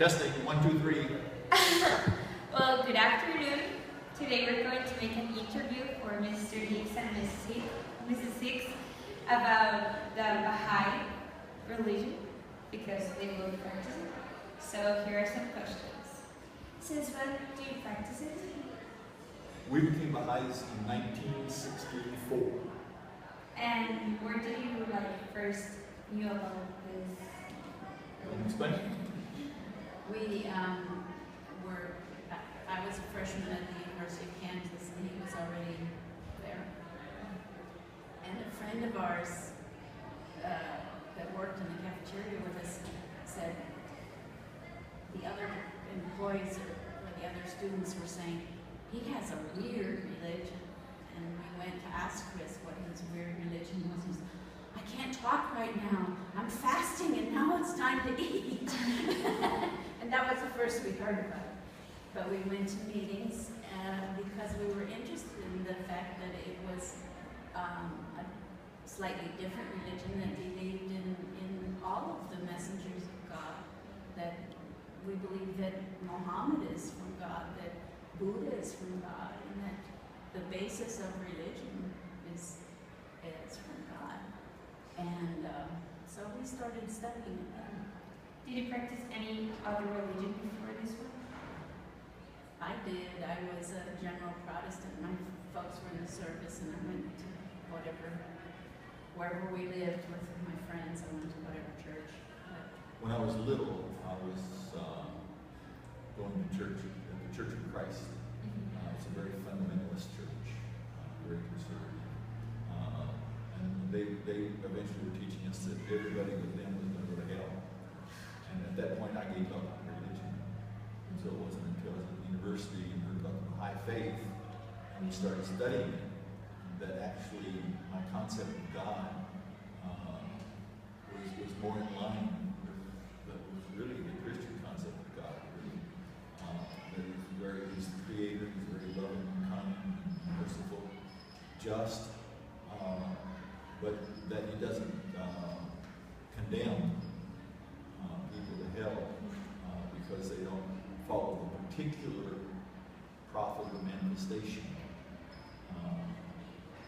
Testing, 1, 2, 3. Well, good afternoon. Today we're going to make an interview for Mr. Hicks and Mrs. Hicks about the Baha'i religion, because they both practice it. So here are some questions. Since when do you practice it? We became Baha'is in 1964. And where did you first knew about this? Explain. I was a freshman at the University of Kansas, and he was already there. And a friend of ours that worked in the cafeteria with us said the other employees or the other students were saying, he has a weird religion. And we went to ask Chris what his weird religion was. He said, I can't talk right now. I'm fasting and now it's time to eat. And that was the first we heard about it. But we went to meetings because we were interested in the fact that it was a slightly different religion that believed in all of the messengers of God. That we believe that Muhammad is from God, that Buddha is from God, and that the basis of religion is from God. And so we started studying it then. Did you practice any other religion before this one? I did. I was a general Protestant. My folks were in the service, and I went to wherever we lived with my friends. I went to whatever church. When I was little, I was going to church at the Church of Christ. It's a very fundamentalist church, very conservative. And they eventually were teaching us that everybody with them was going to go to hell. And at that point, I gave up on religion. And so it wasn't until I was at the university and heard about the Baha'i faith and started studying it that actually my concept of God was more in line with really the Christian concept of God. Really. That he's the creator, he's very loving, kind, merciful, just, but that he doesn't condemn people to hell because they don't follow the particular prophet or manifestation.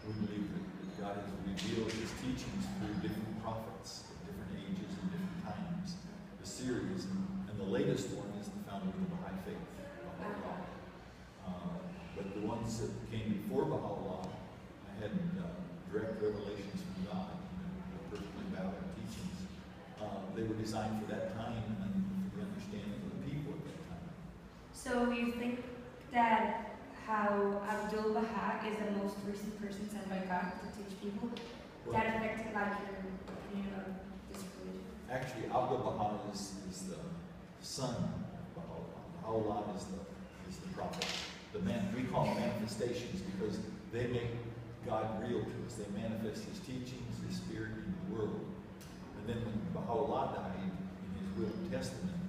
We believe that God has revealed his teachings through different prophets at different ages and different times. The series, and the latest one is the founder of the Baha'i faith, Baha'u'llah. But the ones that came before Baha'u'llah, I had direct revelations from God, the perfectly valid teachings. They were designed for that time and for the understanding of the people at that time. So you think that how Abdul-Baha is the most recent person sent by God to teach people, that affected your opinion of this religion? Actually, Abdul-Baha is the son of Baha'u'llah. Baha'u'llah is the prophet. We call them manifestations because they make God real to us. They manifest his teachings, his spirit in the world. And then when Baha'u'llah died in his will and testament,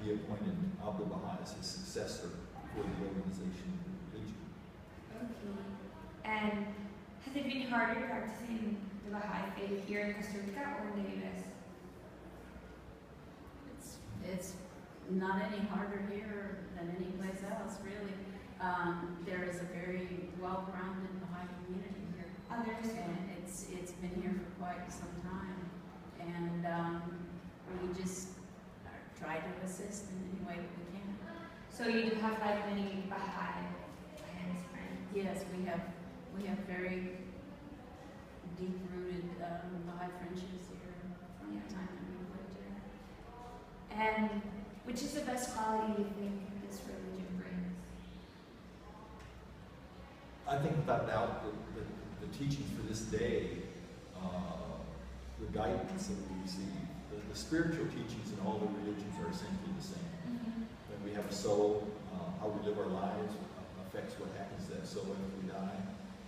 he appointed Abdul-Baha as his successor for the organization of the religion. Okay. And has it been harder practicing the Baha'i faith here in Costa Rica or in the U.S.? It's not any harder here than any place else, really. There is a very well-grounded Baha'i community here. And it's been here for quite some time. And we just try to assist in any way that we can. So you do have many Baha'i friends? Yes, we have very deep-rooted Baha'i friendships here from the time that we've lived here. And which is the best quality you think this religion brings? I think without doubt the teachings for this day, the guidance that we receive, the spiritual teachings in all the religions are essentially the same. That we have a soul, how we live our lives affects what happens to that soul after we die.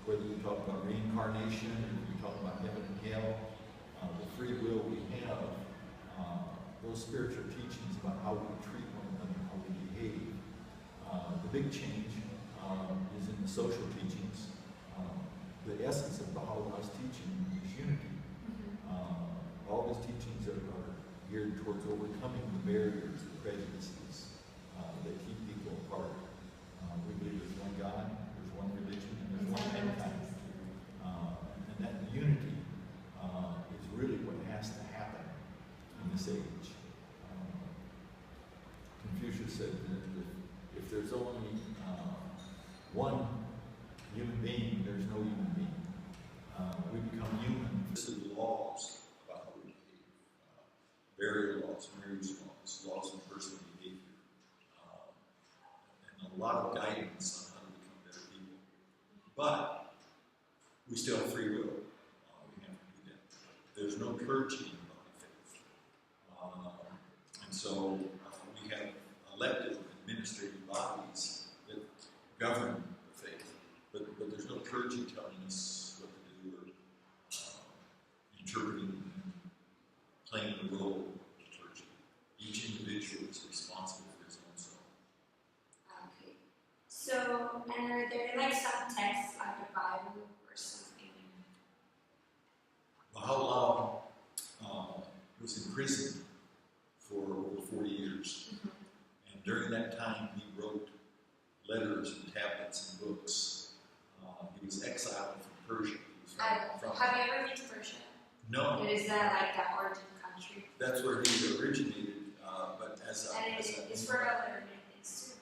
Whether you talk about reincarnation, or you talk about heaven and hell, the free will we have, those spiritual teachings about how we treat one another, how we behave. The big change is in the social teachings. The essence of Baha'u'llah's teaching is unity. All his teachings are geared towards overcoming the barriers that prejudices that keep people apart. We believe there's one God, there's one religion, and there's one mankind. And that unity is really what has to happen in this age. Confucius said that if there's only one human being, there's no human being. We become human. This is laws about how we behave. Burial laws, marriage laws, laws of personal behavior. And a lot of guidance on how to become better people. But we still have free will. We have to do that. There's no clergy in Baha'i faith. And so we have elected administrative bodies that govern the faith. But there's no clergy telling us what to do or interpreting and playing the role of the clergy. Each individual is responsible for his own soul. Okay. So, and are there like some texts like the Bible or something? Baha'u'llah was imprisoned for over 40 years. Mm-hmm. And during that time, he wrote letters and tablets and books. He was exiled from Persia. Have you ever been to Persia? No. Is that like the origin country? That's where he originated, but as a... And it's for other things too.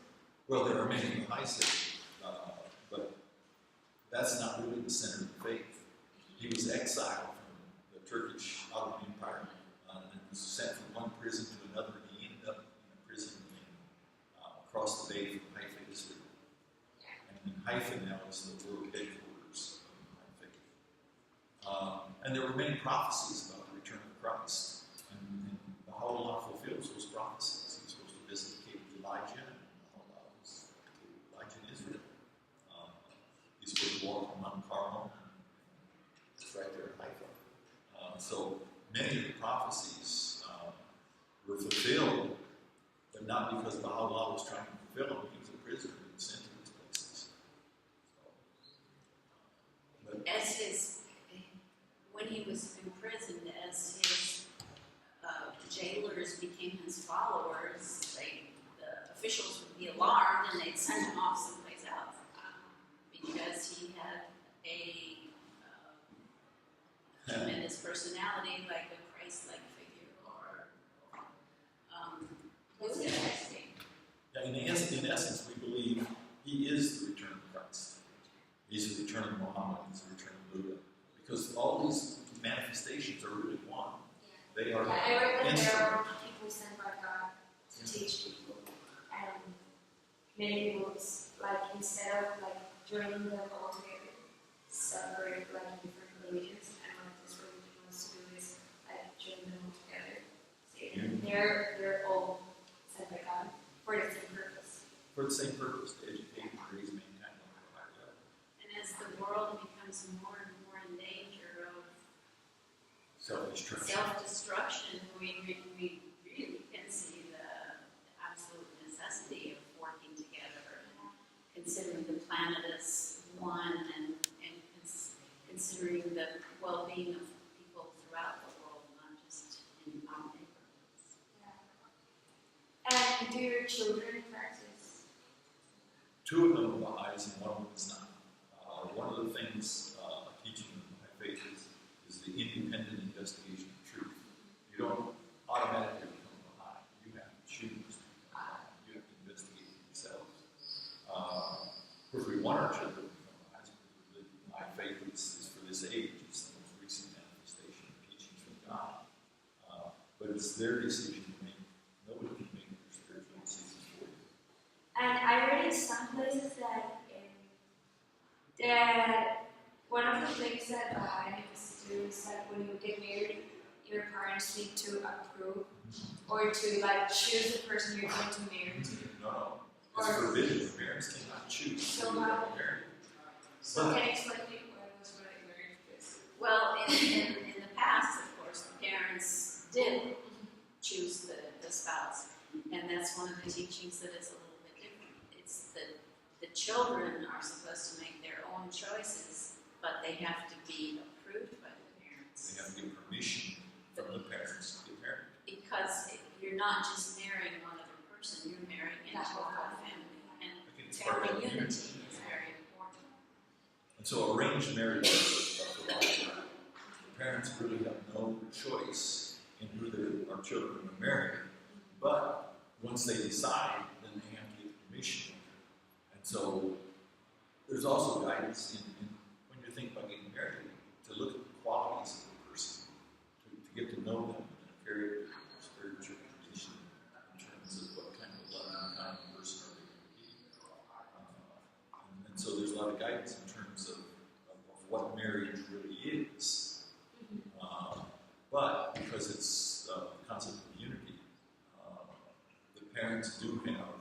Well, there are many Baha'is, but that's not really the center of the faith. He was exiled from the Turkish Ottoman Empire and was sent from one prison to another. He ended up in a prison across the bay from Haifa, Israel. And Haifa now is the world headquarters of the Baha'i faith. And there were many prophecies about the return of Christ. And Baha'u'llah fulfills those prophecies. He was supposed to visit the cave of Elijah, and Baha'u'llah was Elijah in Israel. He's supposed to walk on Mount Carmel, and it's right there in Haifa. So many of the prophecies were fulfilled, but not because Baha'u'llah was trying to fulfill them. He was a prisoner and sent to these places. When he was imprisoned, as his jailers became his followers, the officials would be alarmed and they'd send him off someplace else because he had a tremendous personality, like a Christ-like figure, was interesting. Yeah, in essence, we believe he is the return of Christ. He's the return of Muhammad. He's the return of Buddha. Because all these manifestations are really one. They are there are people sent by God to teach people. And many people, like, instead of like joining them all together, separate like different religions, and what this religion wants to do is like join them all together. So they're all sent by God for the same purpose. For the same purpose, to educate and raise mankind on a higher level. And as the world becomes more and more in danger of self-destruction, we really can see the absolute necessity of working together, considering the planet as one, and considering the well-being of people throughout the world, not just in our neighborhoods. Yeah. And do your children practice? Two of them are Baha'is and one of them is not. One of the things teaching in my faith is the independent investigation of truth. You don't automatically become Baha'i. You have to choose to become Baha'i. You have to investigate it yourselves. Of course, we want our children to become Baha'is because my faith is for this age. It's the most recent manifestation of teachings from God. But it's their decision to make. Nobody can make their spiritual decisions for you. And I read in some places that one of the things that Baha'is do is that when you get married, your parents need to approve or to like choose the person you're going to marry to. No. It's forbidden. Parents cannot choose So who they how? will marry. So can you explain to me what was what I learned this? Well, in the past, of course, the parents did choose the spouse, and that's one of the teachings that is a little bit different. It's that the children are supposed to make their own choices, but they have to be approved by the parents. They have to get permission from the parents to get married. Because you're not just marrying one of the person you're marrying into a whole family. And I think it's part of family that unity is very important. And so arranged marriages are provided. The parents really have no choice in who our children are marrying. But once they decide, then they have to get permission. And so there's also guidance in when you think about getting married, to look at the qualities of the person, to get to know them in a very spiritual condition in terms of what kind of loving, kind of person are they going to be. And so there's a lot of guidance in terms of what marriage really is. But because it's the concept of unity, the parents do have,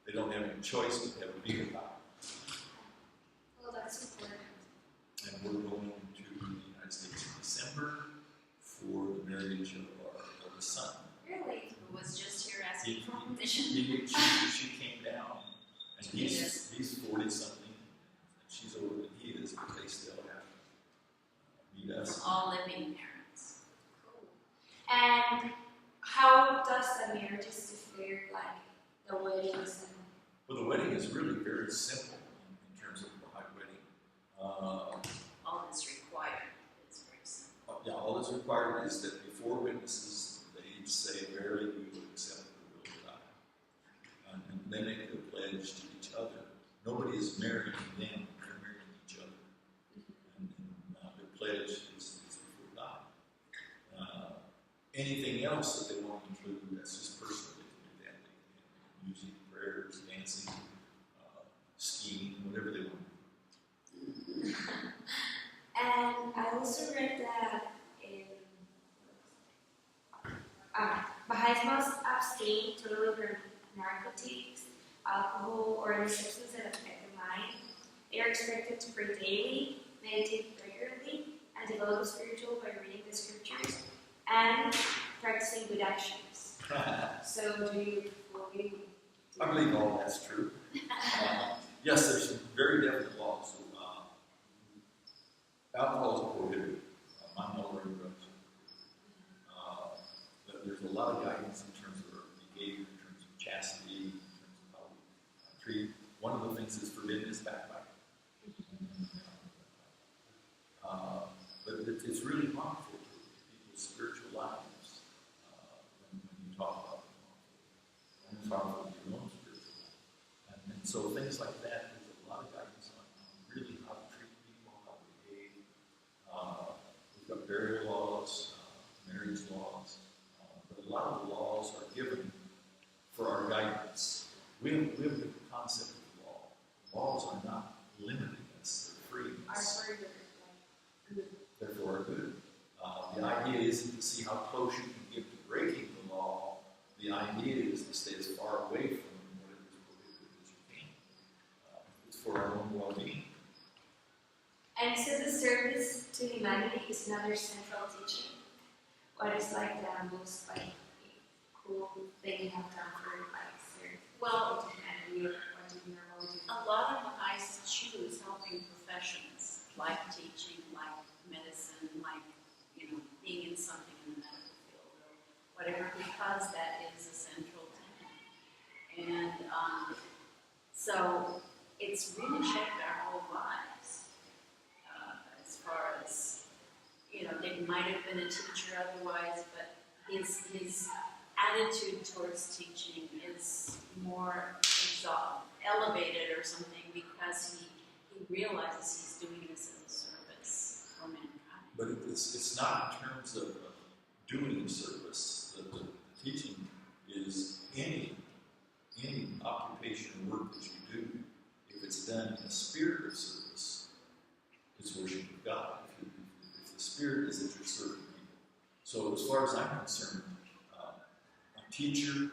they don't have any choice but they have a big vow. Well, that's important. And we're going to the United States in December for the marriage of our eldest son. Really? Who was just here asking for permission. She came down, and he's 40 something, and she's older than he is, but they still have to meet us. All living parents. Cool. And how does the marriages differ, like the weddings and? Well, the wedding is really very simple in terms of Baha'i wedding. All that's required is very simple. Yeah, all that's required is that before witnesses, they each say, "Verily, we will accept the will of God," and they make the pledge to each other. Nobody is marrying them; they're marrying each other, and their pledge is before God. Anything else that they want to include, that's just personal. They can do that. They can music, prayers, dancing, skiing, whatever they want. And I also read that Baha'is must abstain totally from narcotics, alcohol, or any substance that affect the mind. They are expected to pray daily, meditate regularly, and develop spiritual by reading the scriptures and practicing good actions. So, do you fully? I believe all that's true. Yes, there's some very definite laws. Alcohol is prohibited. Non-alcoholic drugs. But there's a lot of guidance in terms of our behavior, in terms of chastity, in terms of how we treat. One of the things that's forbidden is backbiting. But it's really harmful to people's spiritual lives when you talk about them. And it's harmful to your own spiritual life. And so things like that, there's a lot of guidance on really how to treat people, how to behave. We've got burial laws, marriage laws, but a lot of the laws are given for our guidance. We have the concept of law. Laws are not limiting us, they're freeing us. Therefore, good. The idea isn't to see how close you can get to breaking the law. The idea is to stay as far away from what it is prohibited as you can. It's for our own well-being. And so the service to humanity is another central teaching. What is like the most cool thing you have done for service Well, to humanity, or what do you normally do? a lot of Baha'is choose helping professions, like teaching, like medicine, like, being in something in the medical field or whatever, because that is a central tenet. And so it's really shaped our whole lives. As far as, they might have been a teacher otherwise, but his attitude towards teaching is more elevated or something because he realizes he's doing this as a service for mankind. But it's not in terms of doing service. The teaching is any occupation or work that you do, if it's done in a spirit of service, it's worship of God. If the spirit is that you're serving people. So as far as I'm concerned, a teacher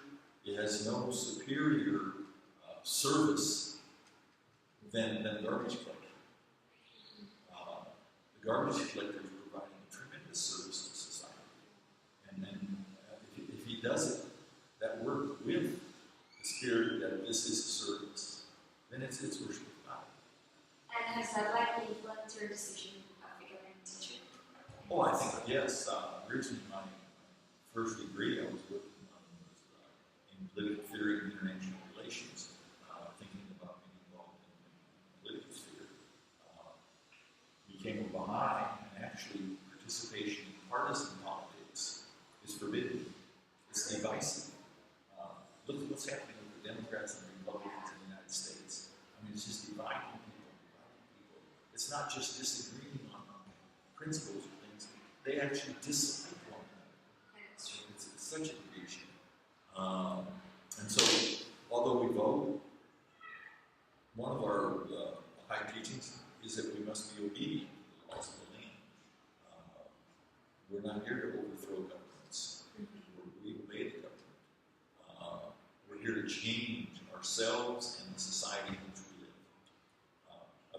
has no superior service than the garbage collector. The garbage collector is providing a tremendous service to society. And then if he does it, that work with the spirit that this is a service, then it's worship of God. And has that influenced your decision of becoming a teacher? Oh, I think yes. Originally, my first degree I was working on was in political theory and international relations, thinking about being involved in the political sphere. Became a Baha'i, and actually participation in partisan politics is forbidden. It's divisive. Look at what's happening with the Democrats and the Republicans in the United States. I mean, it's just dividing people. It's not just disagreeing on principles or things. They actually dislike one another. It's such a division. And so, although we vote, one of our high teachings is that we must be obedient to the laws of the land. We're not here to overthrow governments. We obey the government. We're here to change ourselves and the society in which we live.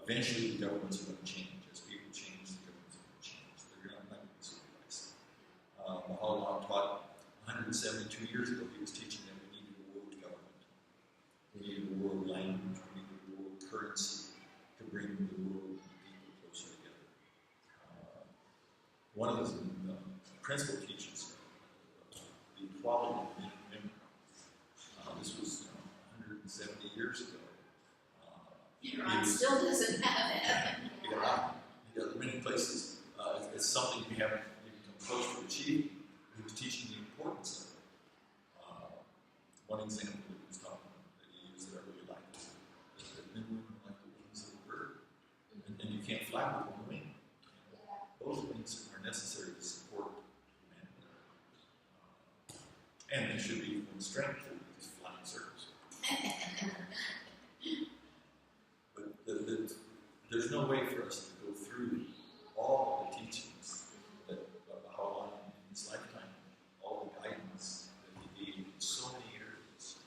Eventually, the governments are going to change. As people change, the governments are going to change. They're not going to be so divisive. Baha'i taught 172 years ago, he was teaching that we needed a world government. We needed a world language. We needed a world currency to bring the world and the people closer together. One of his principal teachings, the equality of men and women. This was 170 years ago. Iran still doesn't have that. Yeah, many places. It's something you haven't come close to achieving. He was teaching the importance of it. One example that he was talking about that he used that I really liked is that men and women are like the wings of a bird. And you can't fly with one wing. Those wings are necessary to support humanity. And they should be equal in strength to these flying circles. But there's no way for us to go through all the teachings that Baha'i in his lifetime, all the guidance that he gave in so many areas.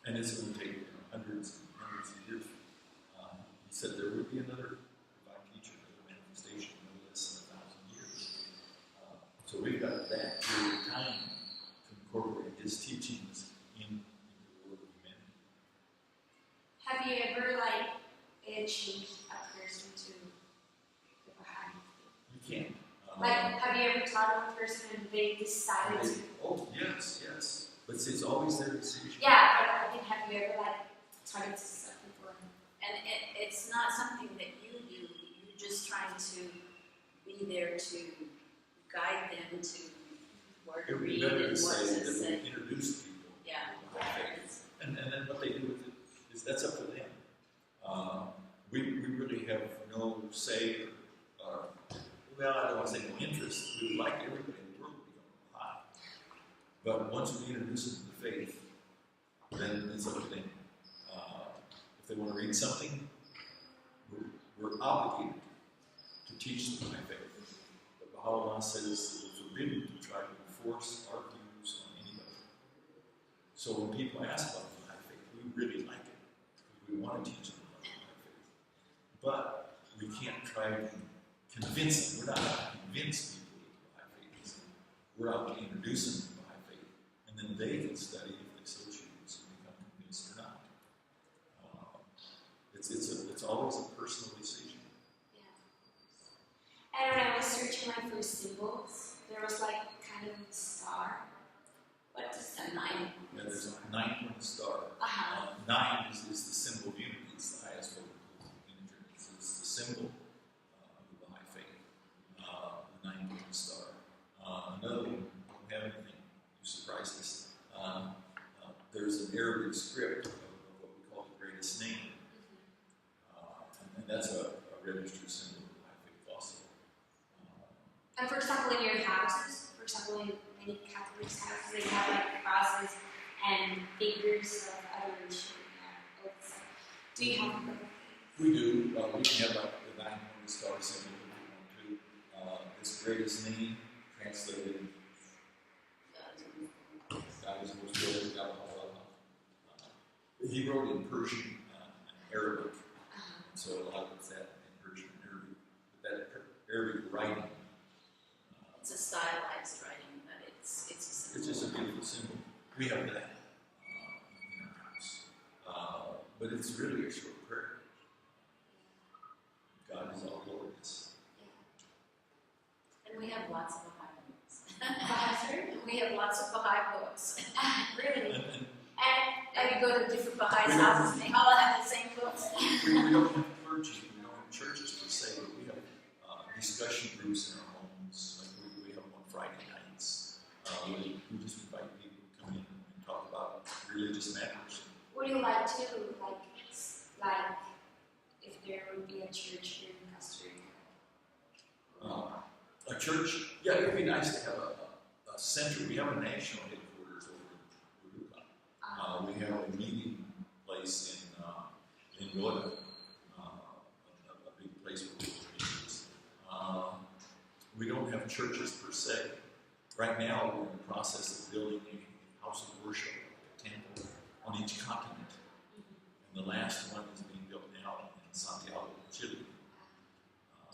And it's going to take hundreds and hundreds of years. He said there would be another divine teacher, another manifestation, no less than 1,000 years. So we've got that period of time to incorporate his teachings into the world of humanity. Have you ever changed a person to the Baha'i? You can't. Have you ever taught a person and they decided to? Oh, yes. But see, it's always their decision. Yeah, but I think have you ever tried to set people? And it's not something that you do. You're just trying to be there to guide them to where to read and what to say. We introduce people. Yeah. And then what they do with it is that's up to them. We really have no say or well, I don't want to say no interest. We would like everybody in the world to become Baha'i. But once we introduce them to the faith, then it's up to them. If they want to read something, we're obligated to teach them by faith. But Baha'u'llah says we're forbidden to try to enforce our views on anybody. So when people ask about the Baha'i faith, we really like it. We want to teach them about the Baha'i faith. But we can't try to convince them. We're not out to convince people of the Baha'i faith. We're out to introduce them to the Baha'i faith. And then they can study if they so choose and become convinced or not. It's always a personal decision. Yeah. And when I was searching for symbols, there was kind of a star. What does that mean? Yeah, there's a 9-pointed star. 9 is the symbol of unity. It's the highest level of integer. It's the symbol of the Baha'i faith. The 9-pointed star. Another one, we don't have anything. You surprised us. There's an Arabic script of what we call the greatest name. And that's a registered symbol of the Baha'i faith also. And for example, in your houses, for example, in many Catholic houses, they have crosses and figures of adoration and all this stuff. Do you have them? We do. We can have the 9-pointed star symbol if we want to. Its greatest name, translated, God is most good, God. He wrote in Persian and Arabic, so a lot of it's that in Persian and Arabic. But that Arabic writing, it's a stylized writing, but it's a symbol. It's just a beautiful symbol. We have that in our house. But it's really a short prayer. God is all glorious. And we have lots of Baha'i books. We have lots of Baha'i books. Baha'is houses, they all have the same books. We don't have clergy, we don't have churches per se, but we have discussion groups in our homes. Like we have one Friday nights. We just invite people to come in and talk about religious matters. Would you like to, like, if there would be a church here in Costa Rica? A church, yeah, it would be nice to have a center. We have a national headquarters over in Uruguay. We have a meeting place in Lora, a big place where people meet. We don't have churches per se. Right now, we're in the process of building a house of worship, a temple on each continent. And the last one is being built now in Santiago, Chile.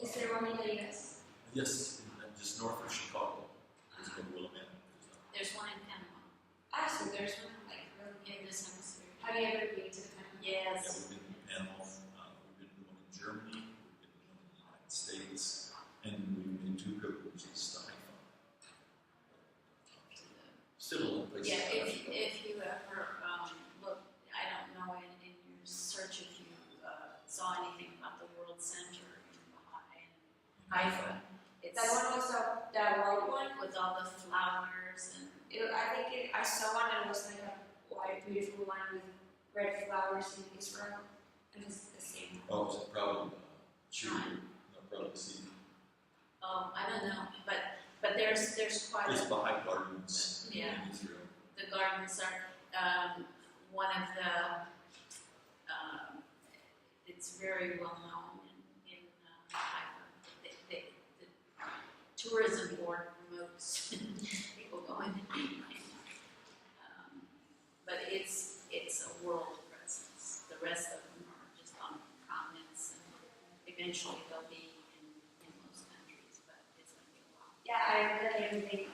Is there one in the U.S.? Yes, just north of Chicago. There's been Willamette. There's one in Panama. So there's one like really In this hemisphere. Have you ever been to Panama? Yeah, Yes. we've been in Panama, we've been to one in Germany, we've been to one in the United States, and we've been to pilgrimages to Haifa. Still a little place. Yeah, if you ever look, I don't know in your search if you saw anything about the World Center in Baha'i and Haifa. It's That one was the white one. with all the flowers and I saw one that was like a white, beautiful one with red flowers in Israel, and it's the same. Oh, is it probably Chile? No, probably see. I don't know, but there's quite There's a Baha'i gardens Yeah. in Israel. the gardens are one of the it's very well known in Haifa. The tourism board promotes people going. But it's a world presence. The rest of them are just on continents, and eventually they'll be in most countries, but it's going to be a while. Yeah, I read that every day.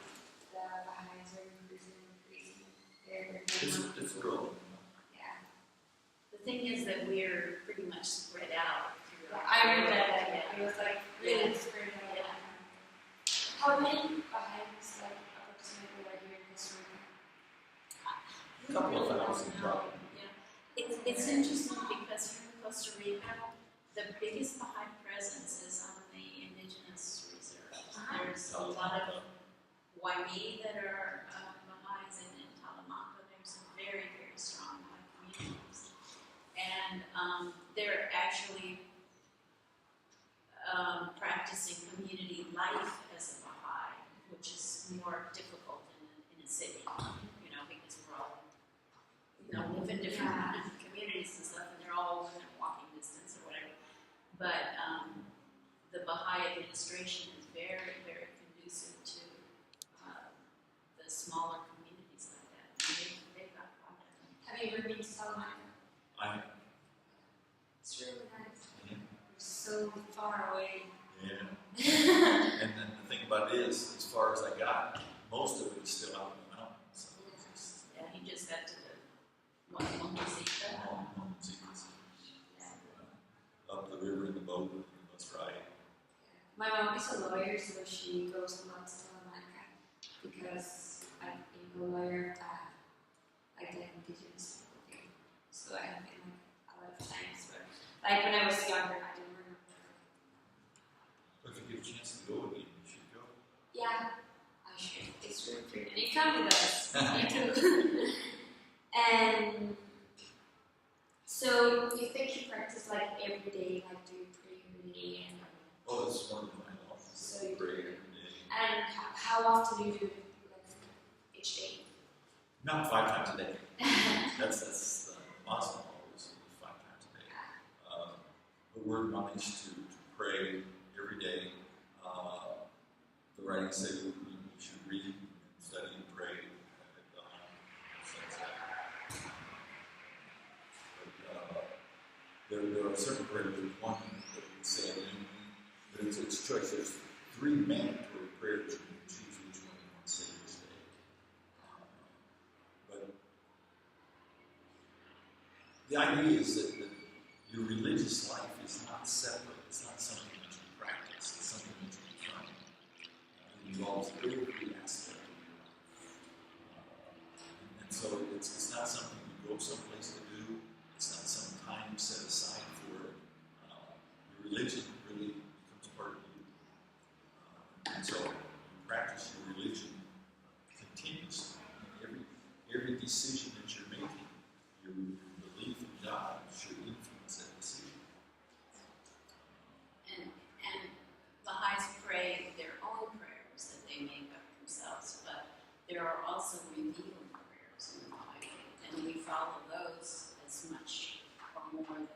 The Baha'is are increasing. It's growing. Yeah. The thing is that we're pretty much spread out. I read that. Yeah. It was like really spread out. How many Baha'is approximately are here in Costa Rica? A couple of thousand probably. Yeah. It's interesting because here in Costa Rica, the biggest Baha'i presence is on the indigenous reserve. There's a lot of Waimea that are Baha'is, and in Talamanca there's some very, very strong Baha'i communities. And they're actually practicing community life as a Baha'i, which is more difficult in a city, because we're all, live in different communities and stuff, and they're all within walking distance or whatever. But the Baha'i administration is very, very conducive to the smaller communities like that. They've got contact. Have you ever been to Salamanca? It's really nice. Yeah. We're so far away. Yeah. And then the thing about it is, as far as I got, most of it is still out in the mountains. So it's just Yeah, he just got to the Montezita. up the river in the boat, and that's right. My mom is a lawyer, so she goes a lot to Salamanca because I'm a lawyer like the indigenous people thing. So I have been a lot of times, but like when I was younger, I didn't remember. But if you get a chance to go again, you should go. Yeah, I should. It's really pretty. And you come with us. Me too. And so you think you practice like every day, like do you pray every day? And Oh, it's one of my offices. So you Pray do every it. day. And how often do you do it? Like each day? Not 5 times a day. That's the Muslim always 5 times a day. But we're admonished to pray every day. The writings say we should read and study and pray at the sunset. But there are certain prayers. There's one that we say at the evening, but it's choice. There's 3 mandatory prayers. You can choose which one you want to say this day. But the idea is that your religious life is not separate. It's not something that you practice. It's something that you become. It involves every aspect of your life. And so it's not something you go someplace to do.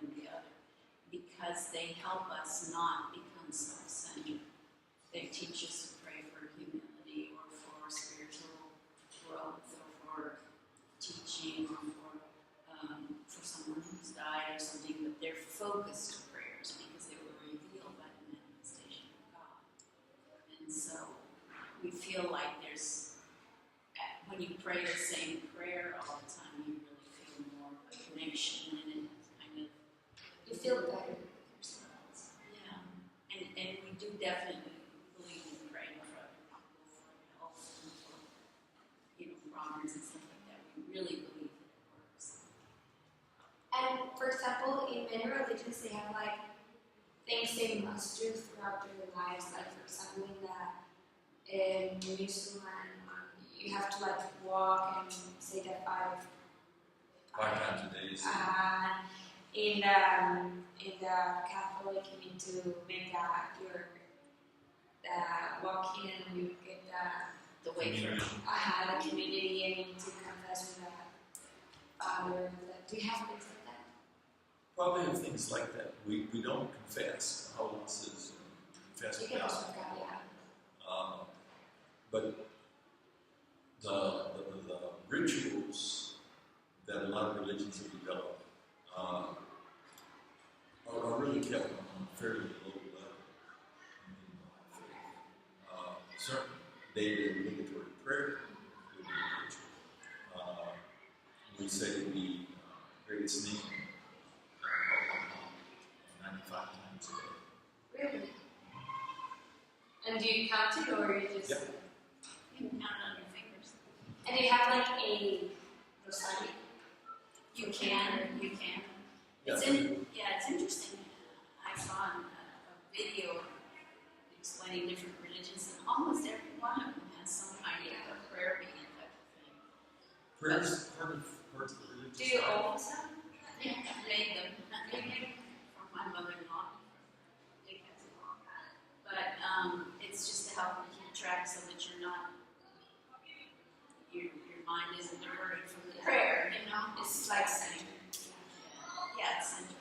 than the other, because they help us not become self-centered. They teach us to pray for humility or for spiritual growth or for teaching or for someone who's died or something, but they're focused prayers because they were revealed by the manifestation of God. And so we feel like there's, when you pray the same prayer all the time, you really feel more of a connection, and it kind of... You feel better with yourselves. Yeah. And we do definitely believe in praying for other people, for health, and for, problems and stuff like that. We really believe that it works. And for example, in many religions, they have like things they must do throughout their lives. Like for example, in Muslim, you have to like walk and say that five times a day. In the Catholic, you need to make your walking, and you get The way for the community, and you need to confess with the Father. Do you have things like that? Probably have things like that. We don't confess. How else is confess You with can God? just with God, yeah. But the rituals that a lot of religions have developed are really kept on a fairly low level. Certain daily obligatory prayer would be a ritual. We say we pray His name 95 times a day. Really? And do you count it, or you just... Yep. You can count it on your fingers. And do you have like a rosary? You can. It's interesting. I saw a video explaining different religions, and almost every one of them has some idea of prayer being a type of thing. Prayer's part of the religion. Do you always have? Yeah, I made them for my mother-in-law. But it's just to help you keep track so that you're not, your mind isn't diverted from the prayer, It's like centered. Yeah, it's centered.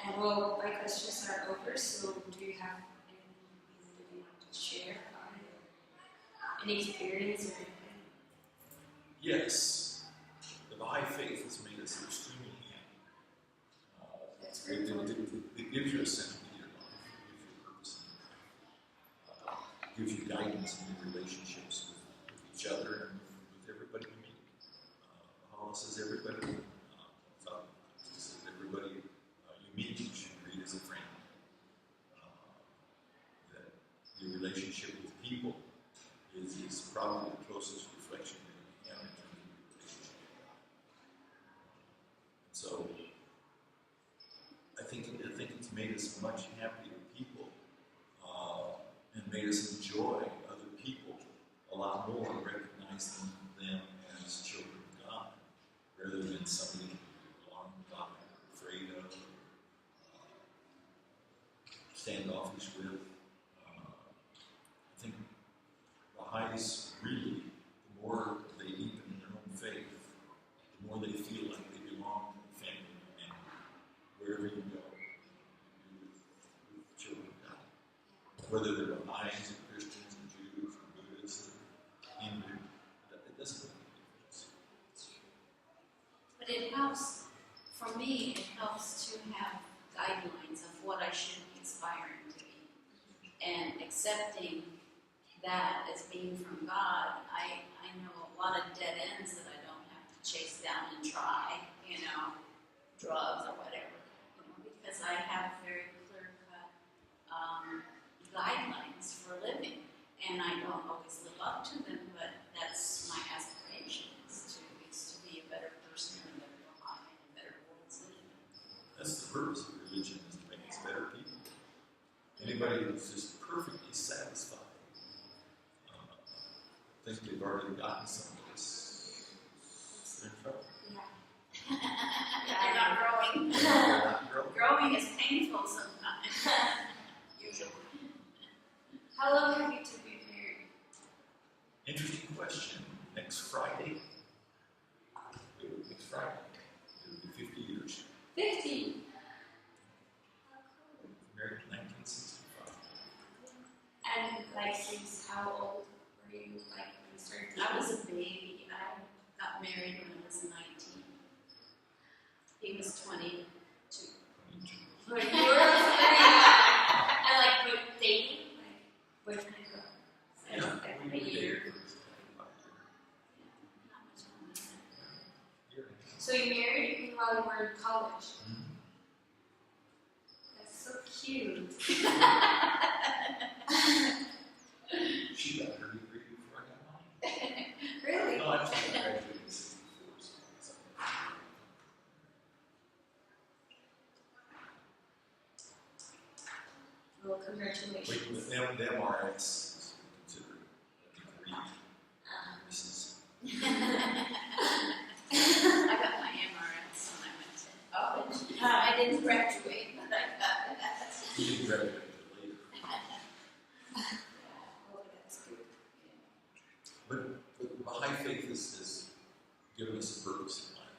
And well, my questions are over, so do you have anything that you want to share about it? Any experience or anything? Yes, the Baha'i faith has made us extremely happy. That's very cool. It gives you a sense of your life, it gives you purpose in life. It gives you guidance in your relationships with each other and with everybody you meet. Baha'i says everybody, says everybody you meet, you should treat as a friend. That your relationship with people is probably the closest reflection that you have in terms of your relationship with God. And so, I think it's made us much happier people, and made us enjoy other people a lot more, recognizing them as children of God, rather than somebody you're alarmed by, afraid of, standoffish with. I think Baha'is really, the more they deepen in their own faith, the more they feel like they belong to the family, and wherever you go, you're with children of God. Whether they're Baha'is or Christians or Jews or Buddhists or Hindu, it doesn't make a difference. But it helps, for me, it helps to have guidelines of what I should be aspiring to be. And accepting that as being from God, I know a lot of dead ends that I don't have to chase down and try, drugs or whatever, because I have very clear-cut guidelines for living. And I don't always live up to them, but that's my aspiration, is to be a better person and a better Baha'i and a better world citizen. That's the purpose of religion, is to make us better people. Anybody who's just perfectly satisfied, think they've already gotten someplace, they're in trouble. They're not growing. They're not growing. Growing is painful sometimes. Usually. How long have you two been married? Interesting question. Next Friday, it will be 50 years. 22. But you're and like with dating, like boyfriend and girl. So Yeah, like we a dated year. for about a Not much longer than that. year. So you married while you were in college. Mhm. That's so cute. She got her degree before I got mine. Really? No, actually, I graduated in 64, so it's Well, congratulations. Wait, the MRS is considered a degree. This is I got my MRS when I went to college. I didn't graduate, but I got it. you didn't graduate until later. Oh, that's good. But the Baha'i faith has given us a purpose in life.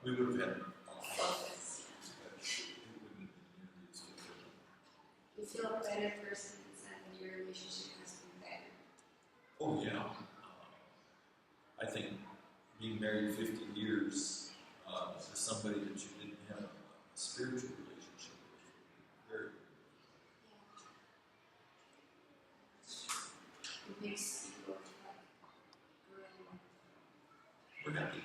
We would have had Focus. but it wouldn't have been used to it. You feel a better person and your relationship has been better. Oh, yeah. I think being married 50 years to somebody that you didn't have a spiritual relationship with would be very. It makes you grow like grow. We're happy.